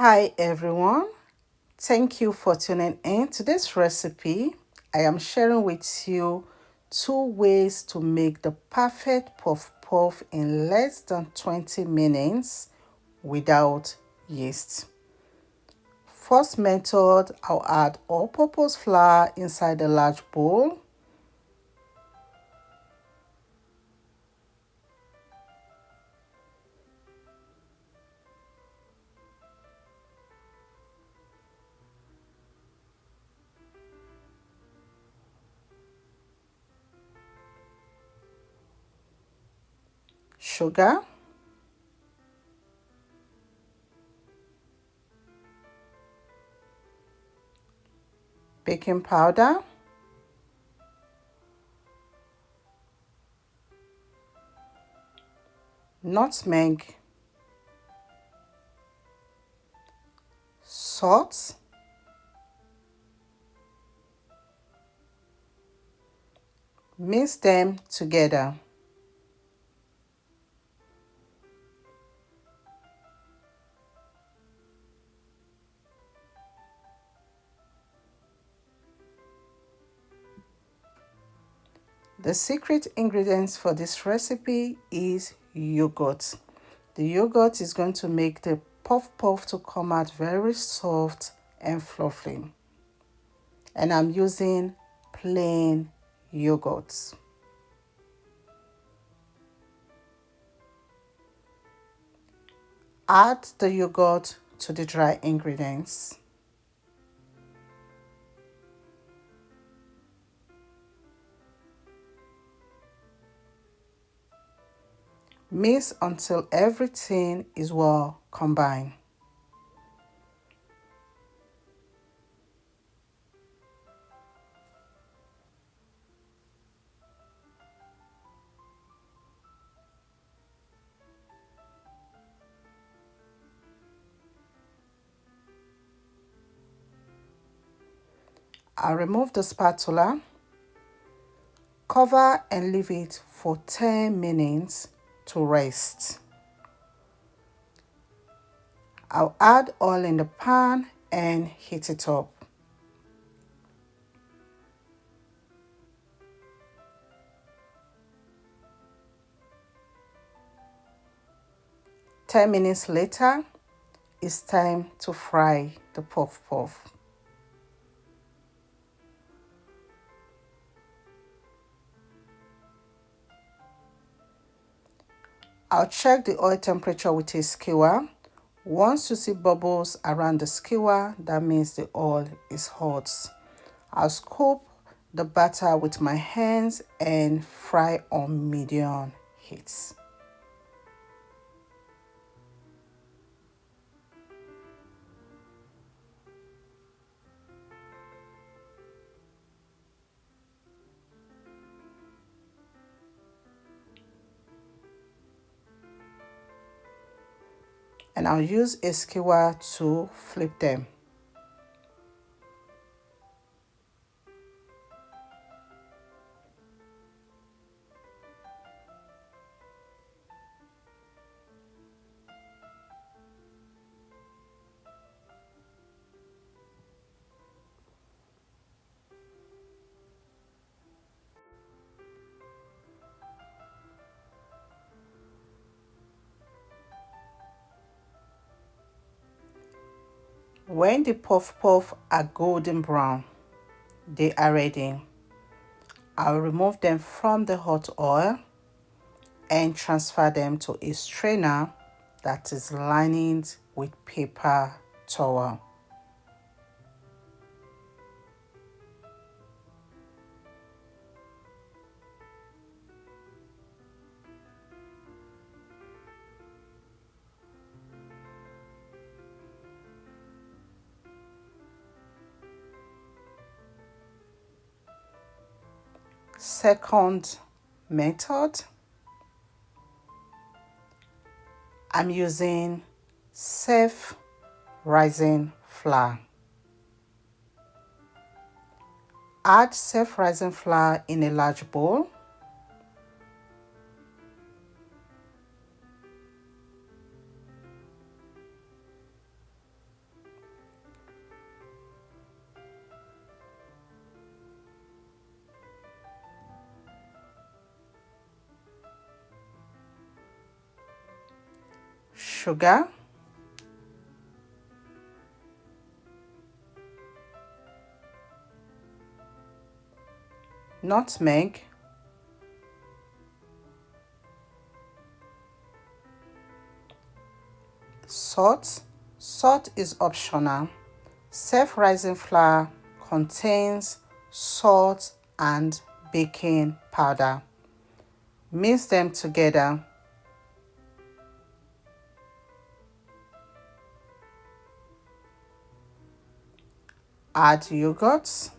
Hi everyone, thank you for tuning in to this recipe. I am sharing with you 2 ways to make the perfect puff puff in less than 20 minutes without yeast. First method, I'll add all-purpose flour inside a large bowl. Sugar, baking powder, nutmeg, salt, mix them together. The secret ingredients for this recipe is yogurt. The yogurt is going to make the puff puff to come out very soft and fluffy. And I'm using plain yogurt. Add the yogurt to the dry ingredients. Mix until everything is well combined. I'll remove the spatula, cover and leave it for 10 minutes to rest. I'll add oil in the pan and heat it up. Ten minutes later, it's time to fry the puff puff. I'll check the oil temperature with a skewer. Once you see bubbles around the skewer, that means the oil is hot. I'll scoop the batter with my hands and fry on medium heat. And I'll use a skewer to flip them. When the puff puff are golden brown, they are ready. I'll remove them from the hot oil and transfer them to a strainer that is lined with paper towel. Second method, I'm using self-rising flour. Add self-rising flour in a large bowl. sugar, nutmeg, salt. Salt is optional. Self-rising flour contains salt and baking powder. Mix them together. Add yogurt.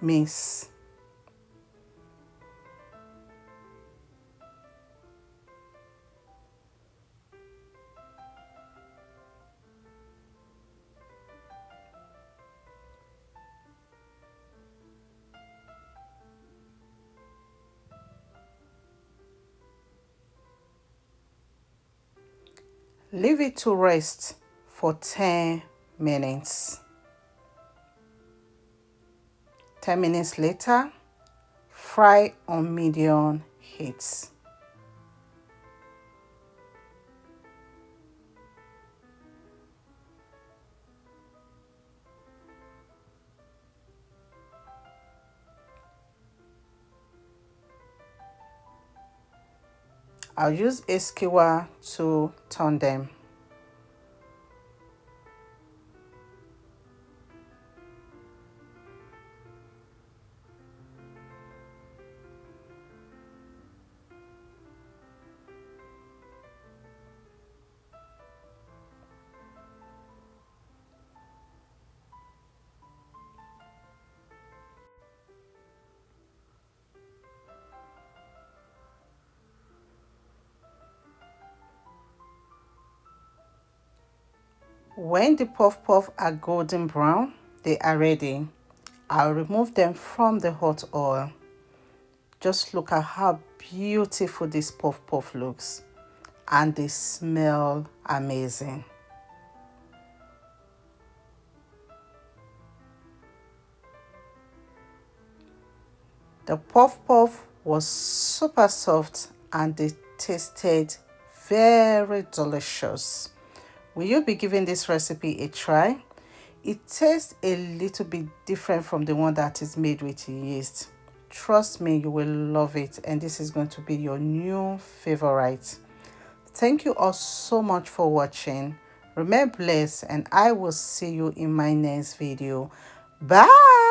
Mix. Leave it to rest for 10 minutes. 10 minutes later, fry on medium heat. I'll use a skewer to turn them. When the puff puff are golden brown, they are ready. I'll remove them from the hot oil. Just look at how beautiful this puff puff looks, and they smell amazing. The puff puff was super soft and they tasted very delicious. Will you be giving this recipe a try? It tastes a little bit different from the one that is made with yeast. Trust me, you will love it, and this is going to be your new favorite. Thank you all so much for watching. Remain blessed, and I will see you in my next video. Bye.